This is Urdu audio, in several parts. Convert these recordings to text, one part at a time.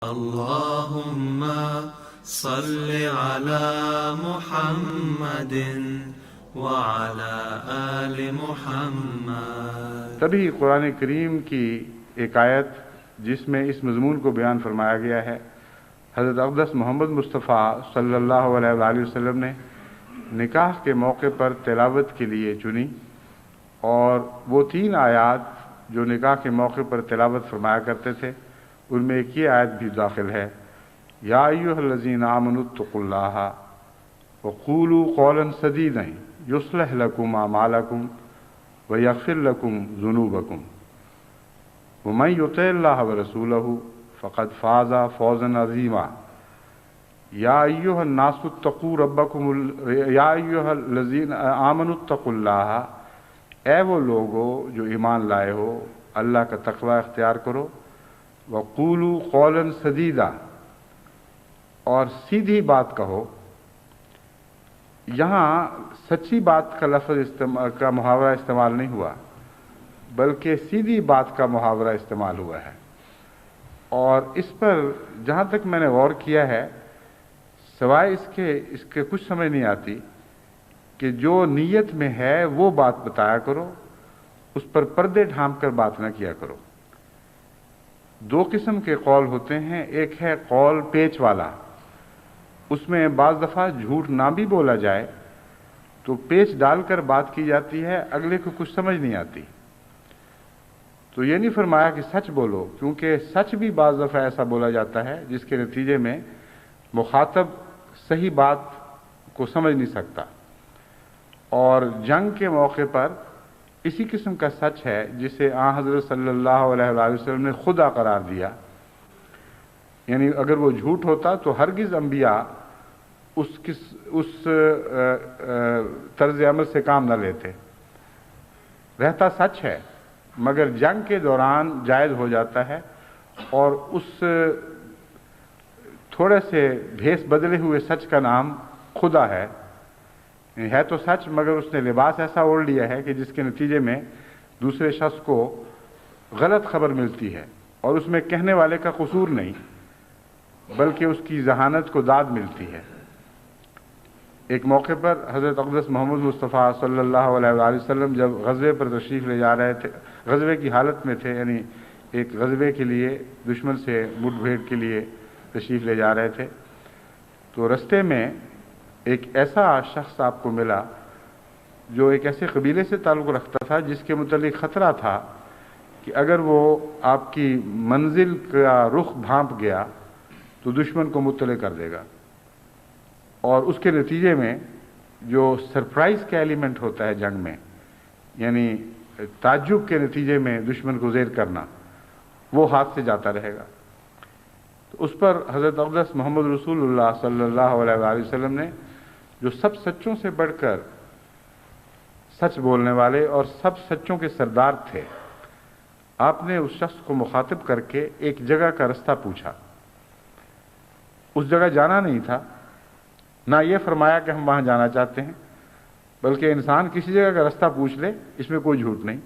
اللهم صل على محمد وعلى آل محمد۔ تبھی قرآن کریم کی ایک آیت جس میں اس مضمون کو بیان فرمایا گیا ہے، حضرت اقدس محمد مصطفیٰ صلی اللہ علیہ وآلہ وسلم نے نکاح کے موقع پر تلاوت کے لیے چنی، اور وہ 3 آیات جو نکاح کے موقع پر تلاوت فرمایا کرتے تھے ان میں ایک یہ آیت بھی داخل ہے، یا ایھا الذین آمنوا اتقوا اللہ وقولوا قولا سدیدا یصلح لکم اعمالکم ویغفر لکم ذنوبکم ومن یطع اللہ ورسولہ فقد فاز فوزا عظیما۔ یا ایھا الناس اتقوا ربکم یا ایھا الذین آمنوا اتقوا اللہ، اے وہ لوگو جو ایمان لائے ہو اللہ کا تقوی اختیار کرو، وقولوا قولا سدیدا، اور سیدھی بات کہو۔ یہاں سچی بات کا لفظ کا محاورہ استعمال نہیں ہوا، بلکہ سیدھی بات کا محاورہ استعمال ہوا ہے، اور اس پر جہاں تک میں نے غور کیا ہے، سوائے اس کے کچھ سمجھ نہیں آتی کہ جو نیت میں ہے وہ بات بتایا کرو، اس پر پردے ڈھانپ کر بات نہ کیا کرو۔ 2 قسم کے قول ہوتے ہیں، ایک ہے قول پیچ والا، اس میں بعض دفعہ جھوٹ نہ بھی بولا جائے تو پیچ ڈال کر بات کی جاتی ہے، اگلے کو کچھ سمجھ نہیں آتی۔ تو یہ نہیں فرمایا کہ سچ بولو، کیونکہ سچ بھی بعض دفعہ ایسا بولا جاتا ہے جس کے نتیجے میں مخاطب صحیح بات کو سمجھ نہیں سکتا، اور جنگ کے موقع پر اسی قسم کا سچ ہے جسے آن حضرت صلی اللہ علیہ وآلہ وسلم نے خدا قرار دیا، یعنی اگر وہ جھوٹ ہوتا تو ہرگز انبیاء اس طرز عمل سے کام نہ لیتے۔ رہتا سچ ہے مگر جنگ کے دوران جائز ہو جاتا ہے، اور اس تھوڑے سے بھیس بدلے ہوئے سچ کا نام خدا ہے تو سچ، مگر اس نے لباس ایسا اوڑھ لیا ہے کہ جس کے نتیجے میں دوسرے شخص کو غلط خبر ملتی ہے، اور اس میں کہنے والے کا قصور نہیں بلکہ اس کی ذہانت کو داد ملتی ہے۔ ایک موقع پر حضرت اقدس محمد مصطفیٰ صلی اللہ علیہ وآلہ وسلم جب غزوے پر تشریف لے جا رہے تھے، غزوے کی حالت میں تھے، یعنی ایک غزوے کے لیے دشمن سے مٹ بھیڑ کے لیے تشریف لے جا رہے تھے، تو رستے میں ایک ایسا شخص آپ کو ملا جو ایک ایسے قبیلے سے تعلق رکھتا تھا جس کے متعلق خطرہ تھا کہ اگر وہ آپ کی منزل کا رخ بھانپ گیا تو دشمن کو مطلع کر دے گا، اور اس کے نتیجے میں جو سرپرائز کا ایلیمنٹ ہوتا ہے جنگ میں، یعنی تعجب کے نتیجے میں دشمن کو زیر کرنا، وہ ہاتھ سے جاتا رہے گا۔ تو اس پر حضرت اقدس محمد رسول اللہ صلی اللہ علیہ وآلہ وسلم نے، جو سب سچوں سے بڑھ کر سچ بولنے والے اور سب سچوں کے سردار تھے، آپ نے اس شخص کو مخاطب کر کے ایک جگہ کا رستہ پوچھا۔ اس جگہ جانا نہیں تھا، نہ یہ فرمایا کہ ہم وہاں جانا چاہتے ہیں، بلکہ انسان کسی جگہ کا رستہ پوچھ لے، اس میں کوئی جھوٹ نہیں۔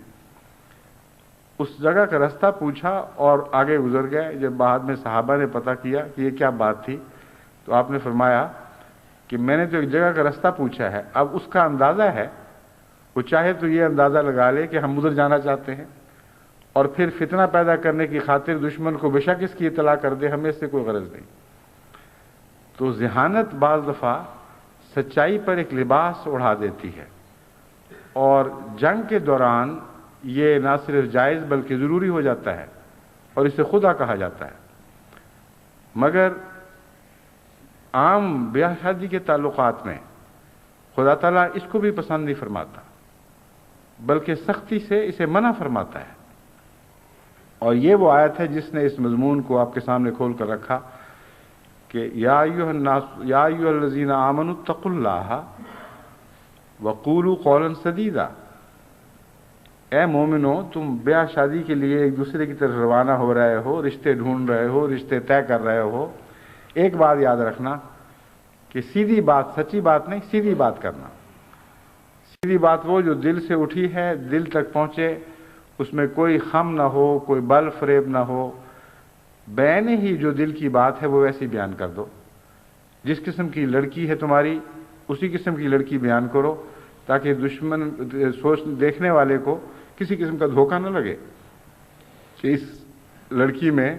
اس جگہ کا رستہ پوچھا اور آگے گزر گئے۔ جب بعد میں صحابہ نے پتہ کیا کہ یہ کیا بات تھی تو آپ نے فرمایا کہ میں نے تو ایک جگہ کا رستہ پوچھا ہے، اب اس کا اندازہ ہے، وہ چاہے تو یہ اندازہ لگا لے کہ ہم ادھر جانا چاہتے ہیں، اور پھر فتنہ پیدا کرنے کی خاطر دشمن کو بے شک اس کی اطلاع کر دے، ہمیں اس سے کوئی غرض نہیں۔ تو ذہانت بعض دفعہ سچائی پر ایک لباس اڑھا دیتی ہے، اور جنگ کے دوران یہ نہ صرف جائز بلکہ ضروری ہو جاتا ہے، اور اسے خدا کہا جاتا ہے۔ مگر عام بیاہ شادی کے تعلقات میں خدا تعالیٰ اس کو بھی پسند نہیں فرماتا، بلکہ سختی سے اسے منع فرماتا ہے، اور یہ وہ آیت ہے جس نے اس مضمون کو آپ کے سامنے کھول کر رکھا کہ یا ایھا الناس یا ایھا الذین آمنوا اتقوا اللہ وقولوا قولا سدیدا، اے مومنو، تم بیاہ شادی کے لیے ایک دوسرے کی طرف روانہ ہو رہے ہو، رشتے ڈھونڈ رہے ہو، رشتے طے کر رہے ہو، ایک بات یاد رکھنا کہ سیدھی بات، سچی بات نہیں، سیدھی بات کرنا۔ سیدھی بات وہ جو دل سے اٹھی ہے، دل تک پہنچے، اس میں کوئی خم نہ ہو، کوئی بل فریب نہ ہو، بین ہی جو دل کی بات ہے وہ ویسی بیان کر دو. جس قسم کی لڑکی ہے تمہاری اسی قسم کی لڑکی بیان کرو تاکہ دشمن دیکھنے والے کو کسی قسم کا دھوکہ نہ لگے کہ اس لڑکی میں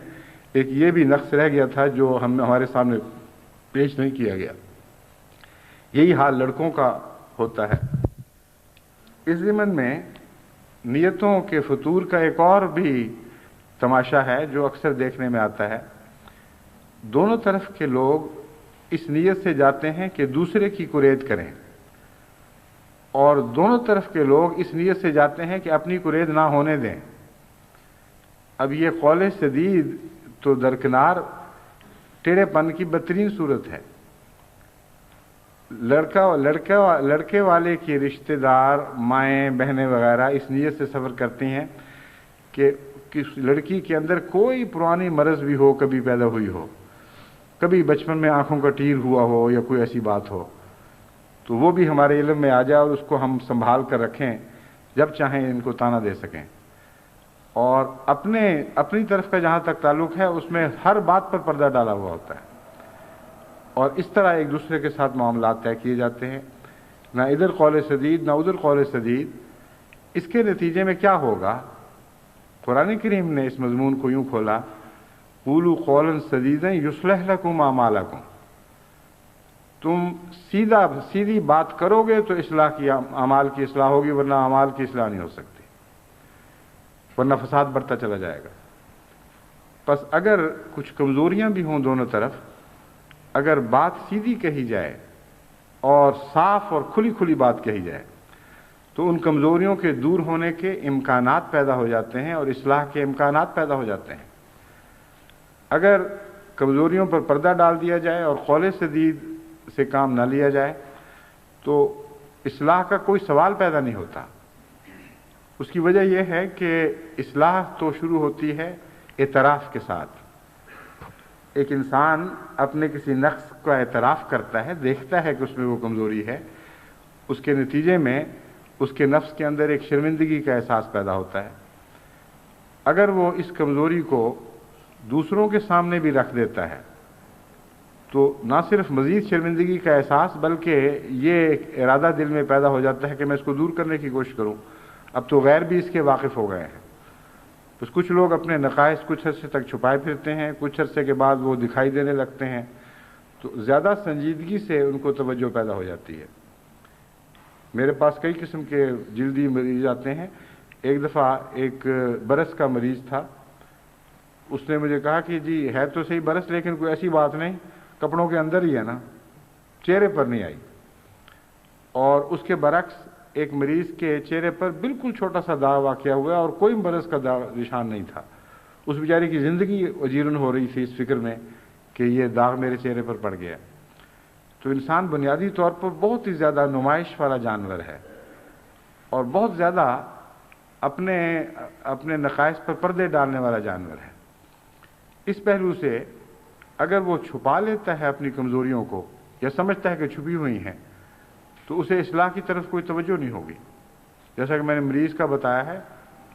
ایک یہ بھی نقص رہ گیا تھا جو ہمارے سامنے پیش نہیں کیا گیا. یہی حال لڑکوں کا ہوتا ہے. اس ضمن میں نیتوں کے فطور کا ایک اور بھی تماشا ہے جو اکثر دیکھنے میں آتا ہے. دونوں طرف کے لوگ اس نیت سے جاتے ہیں کہ دوسرے کی کرید کریں اور دونوں طرف کے لوگ اس نیت سے جاتے ہیں کہ اپنی کرید نہ ہونے دیں. اب یہ قول سدید تو درکنار ٹیڑھے پن کی بدترین صورت ہے. لڑکے والے کے رشتہ دار مائیں بہنیں وغیرہ اس نیت سے سفر کرتی ہیں کہ کس لڑکی کے اندر کوئی پرانی مرض بھی ہو کبھی پیدا ہوئی ہو, کبھی بچپن میں آنکھوں کا ٹیر ہوا ہو یا کوئی ایسی بات ہو تو وہ بھی ہمارے علم میں آ جائے اور اس کو ہم سنبھال کر رکھیں, جب چاہیں ان کو تانا دے سکیں. اور اپنی طرف کا جہاں تک تعلق ہے اس میں ہر بات پر پردہ ڈالا ہوا ہوتا ہے اور اس طرح ایک دوسرے کے ساتھ معاملات طے کیے جاتے ہیں. نہ ادھر قول سدید نہ ادھر قول سدید. اس کے نتیجے میں کیا ہوگا؟ قرآن کریم نے اس مضمون کو یوں کھولا, قولوا قولا سدیدا یصلح لکم اعمالکم. تم سیدھی بات کرو گے تو اصلاح کی اعمال کی اصلاح ہوگی, ورنہ اعمال کی اصلاح نہیں ہو سکتی, ورنہ فساد بڑھتا چلا جائے گا. پس اگر کچھ کمزوریاں بھی ہوں دونوں طرف, اگر بات سیدھی کہی جائے اور صاف اور کھلی بات کہی جائے تو ان کمزوریوں کے دور ہونے کے امکانات پیدا ہو جاتے ہیں اور اصلاح کے امکانات پیدا ہو جاتے ہیں. اگر کمزوریوں پر پردہ ڈال دیا جائے اور قول سدید سے کام نہ لیا جائے تو اصلاح کا کوئی سوال پیدا نہیں ہوتا. اس کی وجہ یہ ہے کہ اصلاح تو شروع ہوتی ہے اعتراف کے ساتھ. ایک انسان اپنے کسی نقص کا اعتراف کرتا ہے, دیکھتا ہے کہ اس میں وہ کمزوری ہے, اس کے نتیجے میں اس کے نفس کے اندر ایک شرمندگی کا احساس پیدا ہوتا ہے. اگر وہ اس کمزوری کو دوسروں کے سامنے بھی رکھ دیتا ہے تو نہ صرف مزید شرمندگی کا احساس بلکہ یہ ایک ارادہ دل میں پیدا ہو جاتا ہے کہ میں اس کو دور کرنے کی کوشش کروں. اب تو غیر بھی اس کے واقف ہو گئے ہیں. بس کچھ لوگ اپنے نقائص کچھ عرصے تک چھپائے پھرتے ہیں, کچھ عرصے کے بعد وہ دکھائی دینے لگتے ہیں تو زیادہ سنجیدگی سے ان کو توجہ پیدا ہو جاتی ہے. میرے پاس کئی قسم کے جلدی مریض آتے ہیں. ایک دفعہ ایک برس کا مریض تھا, اس نے مجھے کہا کہ جی ہے تو صحیح برس لیکن کوئی ایسی بات نہیں, کپڑوں کے اندر ہی ہے نا, چہرے پر نہیں آئی. اور اس کے برعکس ایک مریض کے چہرے پر بالکل چھوٹا سا داغ واقع ہوا اور کوئی برس کا داغ نشان نہیں تھا. اس بیچاری کی زندگی اجیرن ہو رہی تھی اس فکر میں کہ یہ داغ میرے چہرے پر پڑ گیا. تو انسان بنیادی طور پر بہت ہی زیادہ نمائش والا جانور ہے اور بہت زیادہ اپنے نقائص پر پردے ڈالنے والا جانور ہے. اس پہلو سے اگر وہ چھپا لیتا ہے اپنی کمزوریوں کو یا سمجھتا ہے کہ چھپی ہوئی ہیں تو اسے اصلاح کی طرف کوئی توجہ نہیں ہوگی. جیسا کہ میں نے مریض کا بتایا ہے,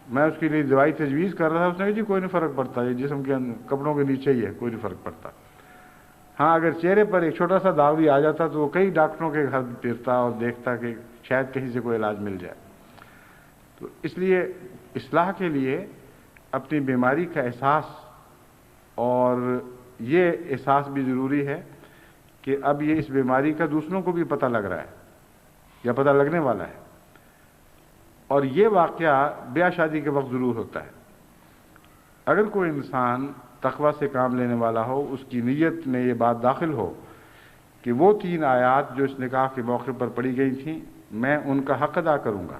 میں اس کے لیے دوائی تجویز کر رہا تھا, اس نے کہا جی کوئی نہیں فرق پڑتا, یہ جسم کے کپڑوں کے نیچے ہی ہے, کوئی نہیں فرق پڑتا. ہاں اگر چہرے پر ایک چھوٹا سا داغ بھی آ جاتا تو وہ کئی ڈاکٹروں کے گھر پھرتا اور دیکھتا کہ شاید کہیں سے کوئی علاج مل جائے. تو اس لیے اصلاح کے لیے اپنی بیماری کا احساس اور یہ احساس بھی ضروری ہے کہ اب یہ اس بیماری کا دوسروں کو بھی پتہ لگ رہا ہے یا پتہ لگنے والا ہے. اور یہ واقعہ بیاہ شادی کے وقت ضرور ہوتا ہے. اگر کوئی انسان تقوی سے کام لینے والا ہو, اس کی نیت میں یہ بات داخل ہو کہ وہ 3 آیات جو اس نکاح کے موقع پر پڑھی گئی تھیں میں ان کا حق ادا کروں گا,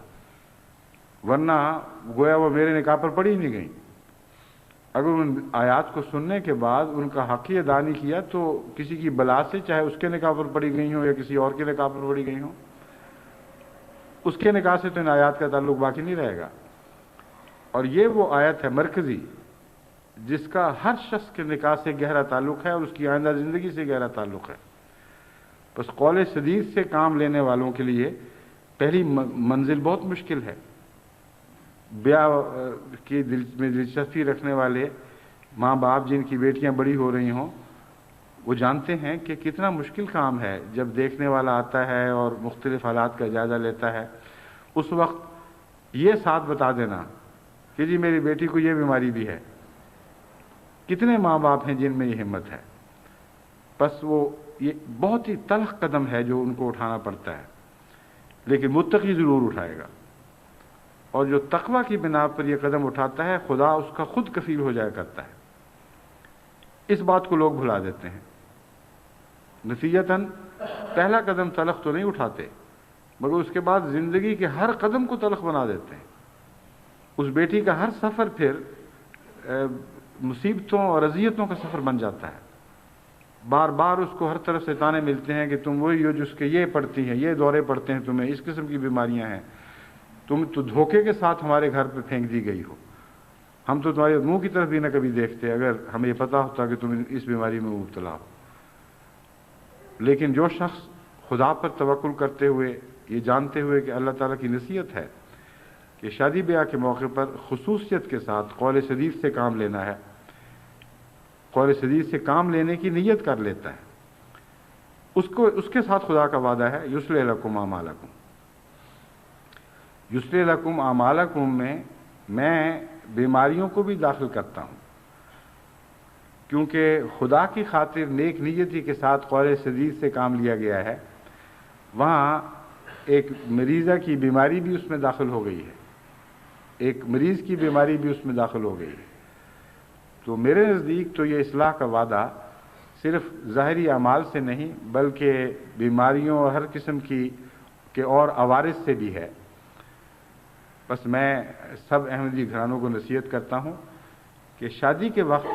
ورنہ گویا وہ میرے نکاح پر پڑھی نہیں گئیں. اگر ان آیات کو سننے کے بعد ان کا حق ہی ادا نہیں کیا تو کسی کی بلا سے, چاہے اس کے نکاح پر پڑھی گئی ہوں یا کسی اور کے نکاح پر پڑھی گئی ہوں, اس کے نکاح سے تو ان آیات کا تعلق باقی نہیں رہے گا. اور یہ وہ آیت ہے مرکزی جس کا ہر شخص کے نکاح سے گہرا تعلق ہے اور اس کی آئندہ زندگی سے گہرا تعلق ہے. بس قول سدید سے کام لینے والوں کے لیے پہلی منزل بہت مشکل ہے. بیاہ کی میں دلچسپی رکھنے والے ماں باپ جن کی بیٹیاں بڑی ہو رہی ہوں وہ جانتے ہیں کہ کتنا مشکل کام ہے جب دیکھنے والا آتا ہے اور مختلف حالات کا جائزہ لیتا ہے، اس وقت یہ ساتھ بتا دینا کہ جی میری بیٹی کو یہ بیماری بھی ہے۔ کتنے ماں باپ ہیں جن میں یہ ہمت ہے؟ بس وہ یہ بہت ہی تلخ قدم ہے جو ان کو اٹھانا پڑتا ہے، لیکن متقی ضرور اٹھائے گا، اور جو تقوی کی بنا پر یہ قدم اٹھاتا ہے خدا اس کا خود کفیل ہو جایا کرتا ہے۔ اس بات کو لوگ بھلا دیتے ہیں، نتیجتاً پہلا قدم تلخ تو نہیں اٹھاتے مگر اس کے بعد زندگی کے ہر قدم کو تلخ بنا دیتے ہیں۔ اس بیٹی کا ہر سفر پھر مصیبتوں اور اذیتوں کا سفر بن جاتا ہے۔ بار بار اس کو ہر طرف سے تانے ملتے ہیں کہ تم وہی ہو جس کے یہ پڑتی ہیں، یہ دورے پڑتے ہیں، تمہیں اس قسم کی بیماریاں ہیں، تم تو دھوکے کے ساتھ ہمارے گھر پہ پھینک دی گئی ہو، ہم تو تمہارے منہ کی طرف بھی نہ کبھی دیکھتے اگر ہمیں یہ پتا ہوتا کہ تم اس بیماری میں مبتلا ہو۔ لیکن جو شخص خدا پر توکل کرتے ہوئے، یہ جانتے ہوئے کہ اللہ تعالیٰ کی نصیحت ہے کہ شادی بیاہ کے موقع پر خصوصیت کے ساتھ قول سدید سے کام لینا ہے، قول سدید سے کام لینے کی نیت کر لیتا ہے، اس کے ساتھ خدا کا وعدہ ہے یصلح لکم اعمالکم۔ یصلح لکم اعمالکم میں بیماریوں کو بھی داخل کرتا ہوں، کیونکہ خدا کی خاطر نیک نیتی کے ساتھ قول سدید سے کام لیا گیا ہے، وہاں ایک مریضہ کی بیماری بھی اس میں داخل ہو گئی ہے، ایک مریض کی بیماری بھی اس میں داخل ہو گئی ہے۔ تو میرے نزدیک تو یہ اصلاح کا وعدہ صرف ظاہری اعمال سے نہیں بلکہ بیماریوں اور ہر قسم کی کے اور عوارض سے بھی ہے۔ بس میں سب احمدی گھرانوں کو نصیحت کرتا ہوں کہ شادی کے وقت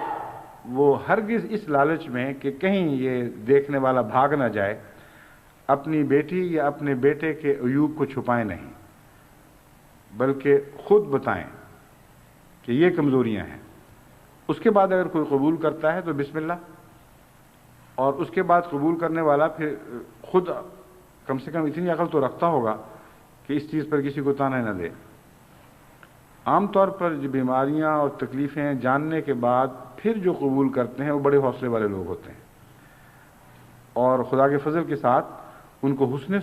وہ ہرگز اس لالچ میں کہ کہیں یہ دیکھنے والا بھاگ نہ جائے اپنی بیٹی یا اپنے بیٹے کے عیوب کو چھپائیں نہیں، بلکہ خود بتائیں کہ یہ کمزوریاں ہیں۔ اس کے بعد اگر کوئی قبول کرتا ہے تو بسم اللہ، اور اس کے بعد قبول کرنے والا پھر خود کم سے کم اتنی عقل تو رکھتا ہوگا کہ اس چیز پر کسی کو تانے نہ دے۔ عام طور پر جو بیماریاں اور تکلیفیں جاننے کے بعد پھر جو قبول کرتے ہیں وہ بڑے حوصلے والے لوگ ہوتے ہیں، اور خدا کے فضل کے ساتھ ان کو حسن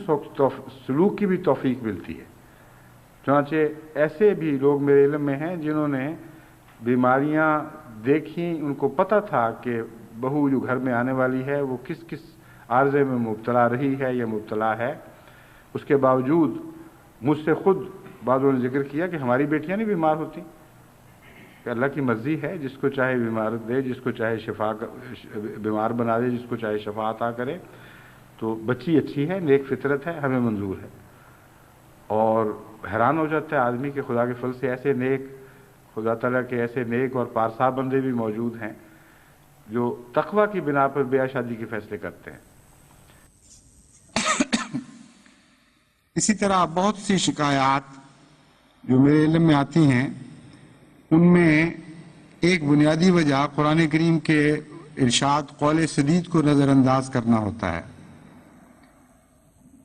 سلوک کی بھی توفیق ملتی ہے۔ چنانچہ ایسے بھی لوگ میرے علم میں ہیں جنہوں نے بیماریاں دیکھیں، ان کو پتہ تھا کہ بہو جو گھر میں آنے والی ہے وہ کس کس عارضے میں مبتلا رہی ہے یا مبتلا ہے، اس کے باوجود مجھ سے خود بعضوں نے ذکر کیا کہ ہماری بیٹیاں نہیں بیمار ہوتی، کہ اللہ کی مرضی ہے، جس کو چاہے بیمار دے، جس کو چاہے بیمار بنا دے، جس کو چاہے شفا عطا کرے، تو بچی اچھی ہے، نیک فطرت ہے، ہمیں منظور ہے۔ اور حیران ہو جاتا ہے آدمی کہ خدا کے فضل سے ایسے نیک، خدا تعالیٰ کے ایسے نیک اور پارسا بندے بھی موجود ہیں جو تقوی کی بنا پر بیاہ شادی کے فیصلے کرتے ہیں۔ اسی طرح بہت سی شکایات جو میرے علم میں آتی ہیں ان میں ایک بنیادی وجہ قرآن کریم کے ارشاد قول سدید کو نظر انداز کرنا ہوتا ہے۔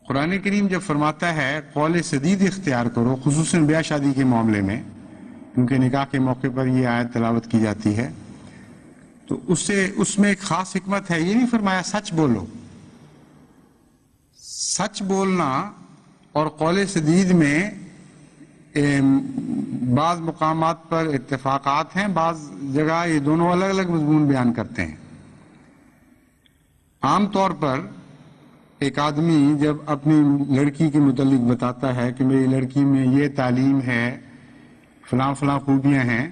قرآن کریم جب فرماتا ہے قول سدید اختیار کرو، خصوصاً بیاہ شادی کے معاملے میں، کیونکہ نکاح کے موقع پر یہ آیت تلاوت کی جاتی ہے، تو اس میں ایک خاص حکمت ہے۔ یہ نہیں فرمایا سچ بولو۔ سچ بولنا اور قول سدید میں بعض مقامات پر اتفاقات ہیں، بعض جگہ یہ دونوں الگ الگ مضمون بیان کرتے ہیں۔ عام طور پر ایک آدمی جب اپنی لڑکی کے متعلق بتاتا ہے کہ میری لڑکی میں یہ تعلیم ہے، فلاں فلاں خوبیاں ہیں،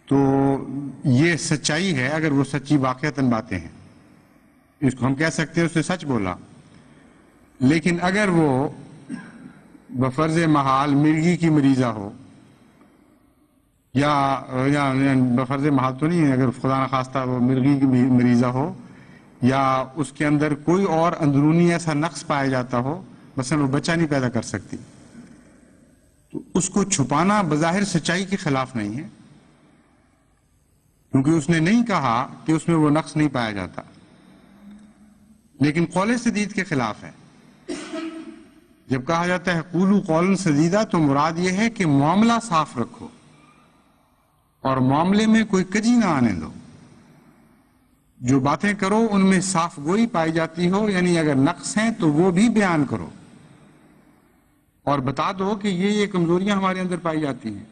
تو یہ سچائی ہے اگر وہ سچی واقعتاً باتیں ہیں، اس کو ہم کہہ سکتے ہیں اس نے سچ بولا۔ لیکن اگر وہ بفرض محال مرغی کی مریضہ ہو، یا بفرض محال تو نہیں ہے، اگر خدا نخواستہ وہ مرغی کی مریضہ ہو یا اس کے اندر کوئی اور اندرونی ایسا نقص پایا جاتا ہو، مثلا وہ بچہ نہیں پیدا کر سکتی، تو اس کو چھپانا بظاہر سچائی کے خلاف نہیں ہے، کیونکہ اس نے نہیں کہا کہ اس میں وہ نقص نہیں پایا جاتا، لیکن قول سدید کے خلاف ہے۔ جب کہا جاتا ہے قولوا قولا سدیدا، تو مراد یہ ہے کہ معاملہ صاف رکھو اور معاملے میں کوئی کجی نہ آنے دو. جو باتیں کرو ان میں صاف گوئی پائی جاتی ہو، یعنی اگر نقص ہیں تو وہ بھی بیان کرو اور بتا دو کہ یہ کمزوریاں ہمارے اندر پائی جاتی ہیں.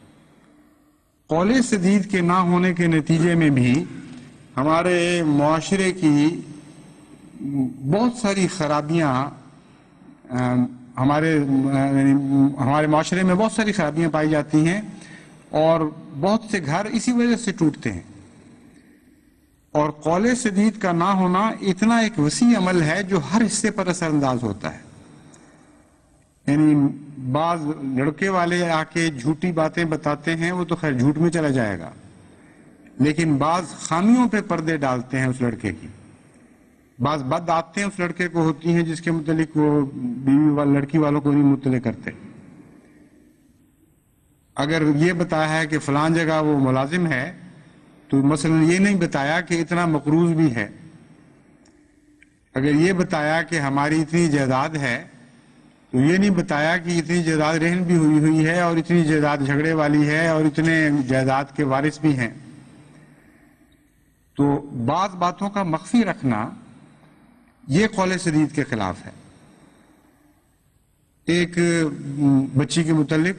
قول سدید کے نہ ہونے کے نتیجے میں بھی ہمارے معاشرے کی بہت ساری خرابیاں ہمارے معاشرے میں بہت ساری خرابیاں پائی جاتی ہیں اور بہت سے گھر اسی وجہ سے ٹوٹتے ہیں. اور قول سدید کا نہ ہونا اتنا ایک وسیع عمل ہے جو ہر حصے پر اثر انداز ہوتا ہے. یعنی بعض لڑکے والے آ کے جھوٹی باتیں بتاتے ہیں، وہ تو خیر جھوٹ میں چلا جائے گا، لیکن بعض خامیوں پہ پردے ڈالتے ہیں اس لڑکے کی. بعض بد عادتیں اس لڑکے کو ہوتی ہیں جس کے متعلق وہ لڑکی والوں کو نہیں مطلع کرتے. اگر یہ بتایا ہے کہ فلاں جگہ وہ ملازم ہے تو مثلا یہ نہیں بتایا کہ اتنا مقروض بھی ہے. اگر یہ بتایا کہ ہماری اتنی جائیداد ہے تو یہ نہیں بتایا کہ اتنی جائیداد رہن بھی ہوئی ہے اور اتنی جائیداد جھگڑے والی ہے اور اتنے جائیداد کے وارث بھی ہیں. تو بعض باتوں کا مخفی رکھنا یہ قول سدید کے خلاف ہے. ایک بچی کے متعلق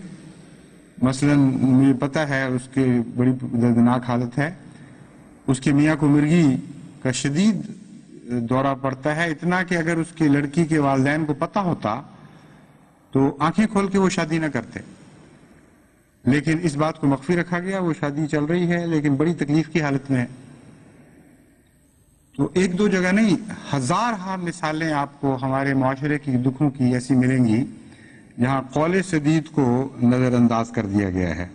مثلا مجھے پتہ ہے اس کی بڑی دردناک حالت ہے. اس کے میاں کو مرگی کا شدید دورہ پڑتا ہے، اتنا کہ اگر اس کی لڑکی کے والدین کو پتہ ہوتا تو آنکھیں کھول کے وہ شادی نہ کرتے. لیکن اس بات کو مخفی رکھا گیا، وہ شادی چل رہی ہے لیکن بڑی تکلیف کی حالت میں ہے. تو ایک دو جگہ نہیں، ہزارہ مثالیں آپ کو ہمارے معاشرے کی دکھوں کی ایسی ملیں گی جہاں قول سدید کو نظر انداز کر دیا گیا ہے.